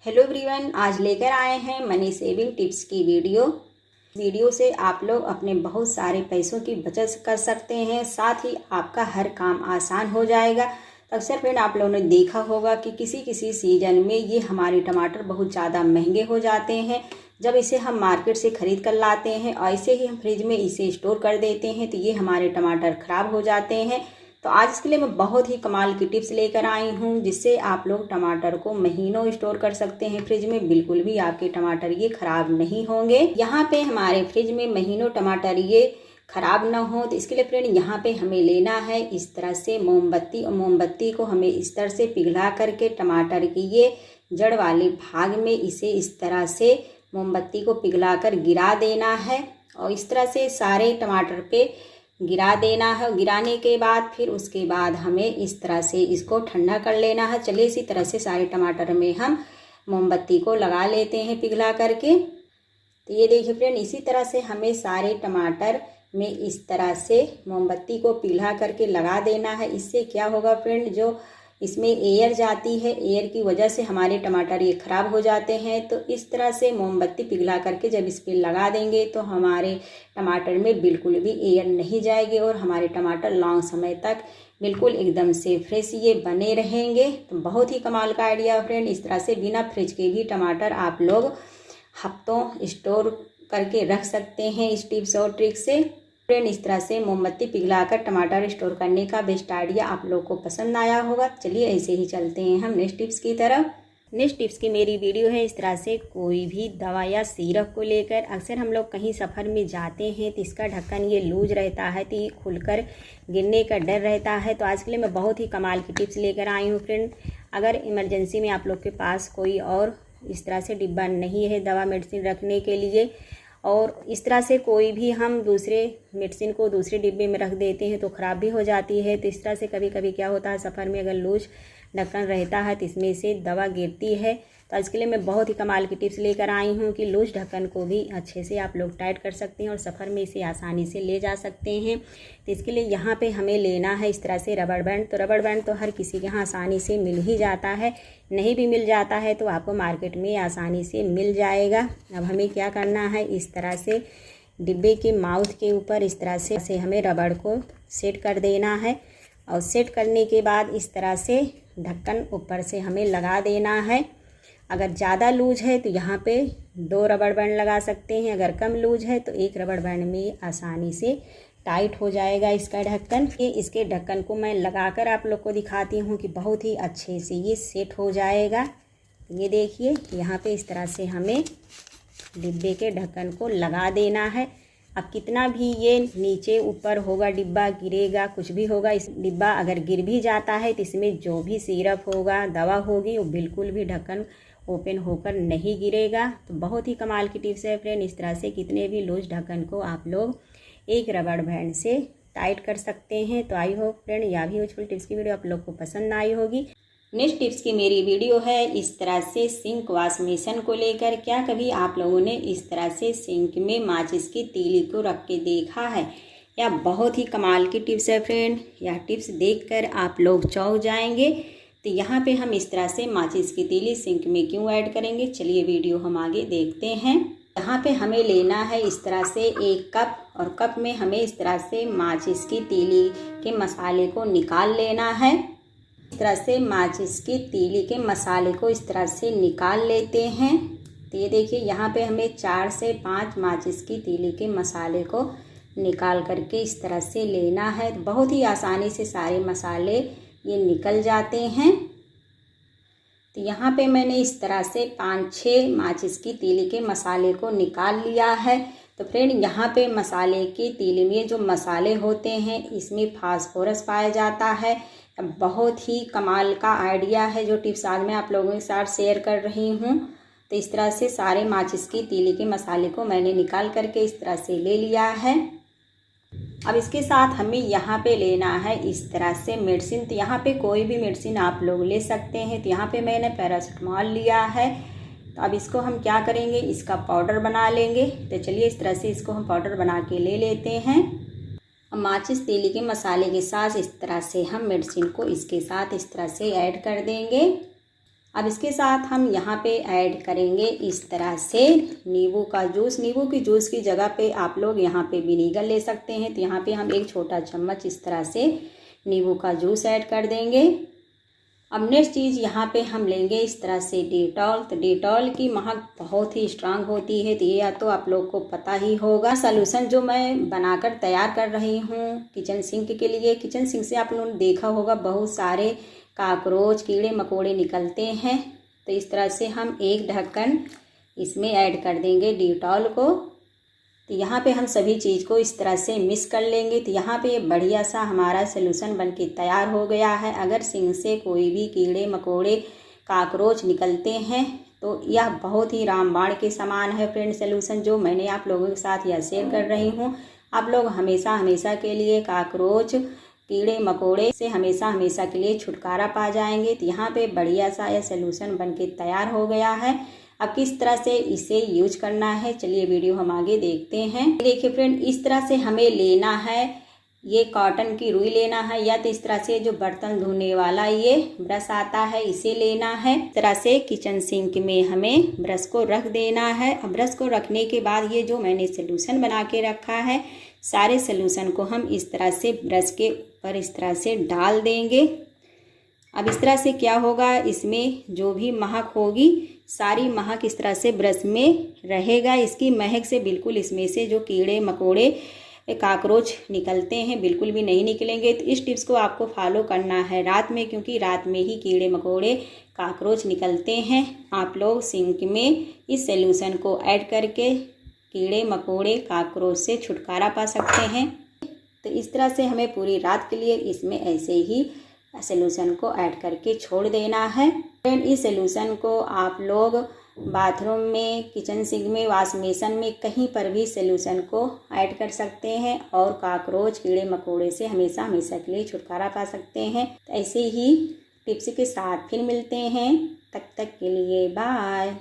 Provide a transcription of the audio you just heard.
Hello everyone, आज लेकर आए हैं मनी सेविंग टिप्स की वीडियो से आप लोग अपने बहुत सारे पैसों की बचत कर सकते हैं। साथ ही आपका हर काम आसान हो जाएगा। तो अक्सर फ्रेंड आप लोगों ने देखा होगा कि किसी किसी सीजन में ये हमारे टमाटर बहुत ज़्यादा महंगे हो जाते हैं। जब इसे हम मार्केट से ख़रीद कर लाते हैं और ऐसे ही हम फ्रिज में इसे स्टोर कर देते हैं तो ये हमारे टमाटर ख़राब हो जाते हैं। तो आज इसके लिए मैं बहुत ही कमाल की टिप्स लेकर आई हूँ, जिससे आप लोग टमाटर को महीनों स्टोर कर सकते हैं फ्रिज में। बिल्कुल भी आपके टमाटर ये खराब नहीं होंगे। यहाँ पे हमारे फ्रिज में महीनों टमाटर ये खराब ना हो, तो इसके लिए फ्रेंड यहाँ पे हमें लेना है इस तरह से मोमबत्ती। और मोमबत्ती को हमें इस तरह से पिघला करके टमाटर की ये जड़ वाले भाग में इसे इस तरह से मोमबत्ती को पिघला कर गिरा देना है। और इस तरह से सारे टमाटर पे गिरा देना है। गिराने के बाद फिर उसके बाद हमें इस तरह से इसको ठंडा कर लेना है। चलिए इसी तरह से सारे टमाटर में हम मोमबत्ती को लगा लेते हैं पिघला करके। तो ये देखिए फ्रेंड, इसी तरह से हमें सारे टमाटर में इस तरह से मोमबत्ती को पिघला करके लगा देना है। इससे क्या होगा फ्रेंड, जो इसमें एयर जाती है, एयर की वजह से हमारे टमाटर ये ख़राब हो जाते हैं। तो इस तरह से मोमबत्ती पिघला करके जब इस पर लगा देंगे तो हमारे टमाटर में बिल्कुल भी एयर नहीं जाएगी और हमारे टमाटर लॉन्ग समय तक बिल्कुल एकदम से फ्रेश ये बने रहेंगे। तो बहुत ही कमाल का आइडिया फ्रेंड। इस तरह से बिना फ्रिज के भी टमाटर आप लोग हफ्तों स्टोर करके रख सकते हैं इस टिप्स और ट्रिक से। फ्रेंड, इस तरह से मोमबत्ती पिघलाकर टमाटर स्टोर करने का बेस्ट आइडिया आप लोग को पसंद आया होगा। चलिए ऐसे ही चलते हैं हम नेक्स्ट टिप्स की तरफ। नेक्स्ट टिप्स की मेरी वीडियो है इस तरह से कोई भी दवा या सिरप को लेकर। अक्सर हम लोग कहीं सफ़र में जाते हैं तो इसका ढक्कन ये लूज रहता है, तो ये खुलकर गिरने का डर रहता है। तो आज के लिए मैं बहुत ही कमाल की टिप्स लेकर आई हूँ फ्रेंड। अगर इमरजेंसी में आप लोग के पास कोई और इस तरह से डिब्बा नहीं है दवा मेडिसिन रखने के लिए, और इस तरह से कोई भी हम दूसरे मेडिसिन को दूसरे डिब्बे में रख देते हैं तो ख़राब भी हो जाती है। तो इस तरह से कभी कभी क्या होता है, सफ़र में अगर लूज ढक्कन रहता है तो इसमें से दवा गिरती है। तो आज के लिए मैं बहुत ही कमाल की टिप्स लेकर आई हूँ कि लूज ढक्कन को भी अच्छे से आप लोग टाइट कर सकते हैं और सफ़र में इसे आसानी से ले जा सकते हैं। तो इसके लिए यहाँ पे हमें लेना है इस तरह से रबड़ बैंड। तो रबड़ बैंड तो हर किसी के यहाँ आसानी से मिल ही जाता है, नहीं भी मिल जाता है तो आपको मार्केट में आसानी से मिल जाएगा। अब हमें क्या करना है, इस तरह से डिब्बे के माउथ के ऊपर इस तरह से हमें रबड़ को सेट कर देना है। और सेट करने के बाद इस तरह से ढक्कन ऊपर से हमें लगा देना है। अगर ज़्यादा लूज है तो यहाँ पे 2 रबड़ बैंड लगा सकते हैं, अगर कम लूज है तो 1 रबड़ बैंड में आसानी से टाइट हो जाएगा इसका ढक्कन। ये इसके ढक्कन को मैं लगाकर आप लोग को दिखाती हूँ कि बहुत ही अच्छे से ये सेट हो जाएगा। ये देखिए यहाँ पे इस तरह से हमें डिब्बे के ढक्कन को लगा देना है। अब कितना भी ये नीचे ऊपर होगा, डिब्बा गिरेगा, कुछ भी होगा, इस डिब्बा अगर गिर भी जाता है तो इसमें जो भी सिरप होगा, दवा होगी, वो बिल्कुल भी ढक्कन ओपन होकर नहीं गिरेगा। तो बहुत ही कमाल की टिप्स है फ्रेंड। इस तरह से कितने भी लूज ढक्कन को आप लोग 1 रबड़ बैंड से टाइट कर सकते हैं। तो आई होप फ्रेंड यह भी यूजफुल टिप्स की वीडियो आप लोग को पसंद आई होगी। नेक्स्ट टिप्स की मेरी वीडियो है इस तरह से सिंक वॉश बेसिन को लेकर। क्या कभी आप लोगों ने इस तरह से सिंक में माचिस की तीली को रख के देखा है? यह बहुत ही कमाल की टिप्स है फ्रेंड। यह टिप्स देखकर आप लोग चौंक जाएंगे। तो यहाँ पे हम इस तरह से माचिस की तीली सिंक में क्यों ऐड करेंगे, चलिए वीडियो हम आगे देखते हैं। यहाँ पे हमें लेना है इस तरह से 1 कप, और कप में हमें इस तरह से माचिस की तीली के मसाले को निकाल लेना है। इस तरह से माचिस की तीली के मसाले को इस तरह से निकाल लेते हैं। तो ये देखिए यहाँ पे हमें 4 से 5 माचिस की तीली के मसाले को निकाल करके इस तरह से लेना है। बहुत ही आसानी से सारे मसाले ये निकल जाते हैं। तो यहाँ पे मैंने इस तरह से 5-6 माचिस की तीली के मसाले को निकाल लिया है। तो फ्रेंड यहाँ पे मसाले की तीली में जो मसाले होते हैं इसमें फास्फोरस पाया जाता है। बहुत ही कमाल का आइडिया है जो टिप्स आज मैं आप लोगों के साथ शेयर कर रही हूँ। तो इस तरह से सारे माचिस की तीली के मसाले को मैंने निकाल करके इस तरह से ले लिया है। अब इसके साथ हमें यहाँ पे लेना है इस तरह से मेडिसिन। तो यहाँ पे कोई भी मेडिसिन आप लोग ले सकते हैं। तो यहाँ पे मैंने पैरासीटामोल लिया है। तो अब इसको हम क्या करेंगे, इसका पाउडर बना लेंगे। तो चलिए इस तरह से इसको हम पाउडर बना के ले लेते हैं। अब माचिस तीली के मसाले के साथ इस तरह से हम मेडिसिन को इसके साथ इस तरह से ऐड कर देंगे। अब इसके साथ हम यहाँ पे ऐड करेंगे इस तरह से नींबू का जूस। नींबू की जूस की जगह पे आप लोग यहाँ पे विनीगर ले सकते हैं। तो यहाँ पे हम 1 छोटा चम्मच इस तरह से नींबू का जूस ऐड कर देंगे। अब नेक्स्ट चीज़ यहाँ पे हम लेंगे इस तरह से डेटॉल। तो डेटॉल की महक बहुत ही स्ट्रांग होती है, तो ये या तो आप लोग को पता ही होगा। सॉल्यूशन जो मैं बनाकर तैयार कर रही हूँ किचन सिंक के लिए, किचन सिंक से आप लोगों ने देखा होगा बहुत सारे काकरोच कीड़े मकोड़े निकलते हैं। तो इस तरह से हम 1 ढक्कन इसमें ऐड कर देंगे डेटॉल को। तो यहाँ पे हम सभी चीज़ को इस तरह से मिक्स कर लेंगे। तो यहाँ पे ये बढ़िया सा हमारा सलूशन बनके तैयार हो गया है। अगर सिंक से कोई भी कीड़े मकोड़े काकरोच निकलते हैं तो यह बहुत ही रामबाण के समान है फ्रेंड सलूशन, जो मैंने आप लोगों के साथ यह शेयर कर रही हूँ। आप लोग हमेशा के लिए काकरोच कीड़े मकोड़े से हमेशा के लिए छुटकारा पा जाएंगे। तो यहाँ पे बढ़िया सा यह सलूशन बनके तैयार हो गया है। अब किस तरह से इसे यूज करना है चलिए वीडियो हम आगे देखते हैं। देखिए फ्रेंड, इस तरह से हमें लेना है, ये कॉटन की रुई लेना है, या तो इस तरह से जो बर्तन धोने वाला ये ब्रश आता है इसे लेना है। इस तरह से किचन सिंक में हमें ब्रश को रख देना है। अब ब्रश को रखने के बाद ये जो मैंने सलूशन बना के रखा है, सारे सलूशन को हम इस तरह से ब्रश के ऊपर इस तरह से डाल देंगे। अब इस तरह से क्या होगा, इसमें जो भी महक होगी सारी महक इस तरह से ब्रश में रहेगा। इसकी महक से बिल्कुल इसमें से जो कीड़े मकोड़े काकरोच निकलते हैं बिल्कुल भी नहीं निकलेंगे। तो इस टिप्स को आपको फॉलो करना है रात में, क्योंकि रात में ही कीड़े मकोड़े काकरोच निकलते हैं। आप लोग सिंक में इस सॉल्यूशन को ऐड करके कीड़े मकोड़े काकरोच से छुटकारा पा सकते हैं। तो इस तरह से हमें पूरी रात के लिए इसमें ऐसे ही सॉल्यूशन को ऐड करके छोड़ देना है। फ्रेंड, इस सॉल्यूशन को आप लोग बाथरूम में, किचन सिंक में, वॉश बेसिन में, कहीं पर भी सॉल्यूशन को ऐड कर सकते हैं और काकरोच कीड़े मकोड़े से हमेशा के लिए छुटकारा पा सकते हैं। तो ऐसे ही टिप्स के साथ फिर मिलते हैं, तब तक के लिए बाय।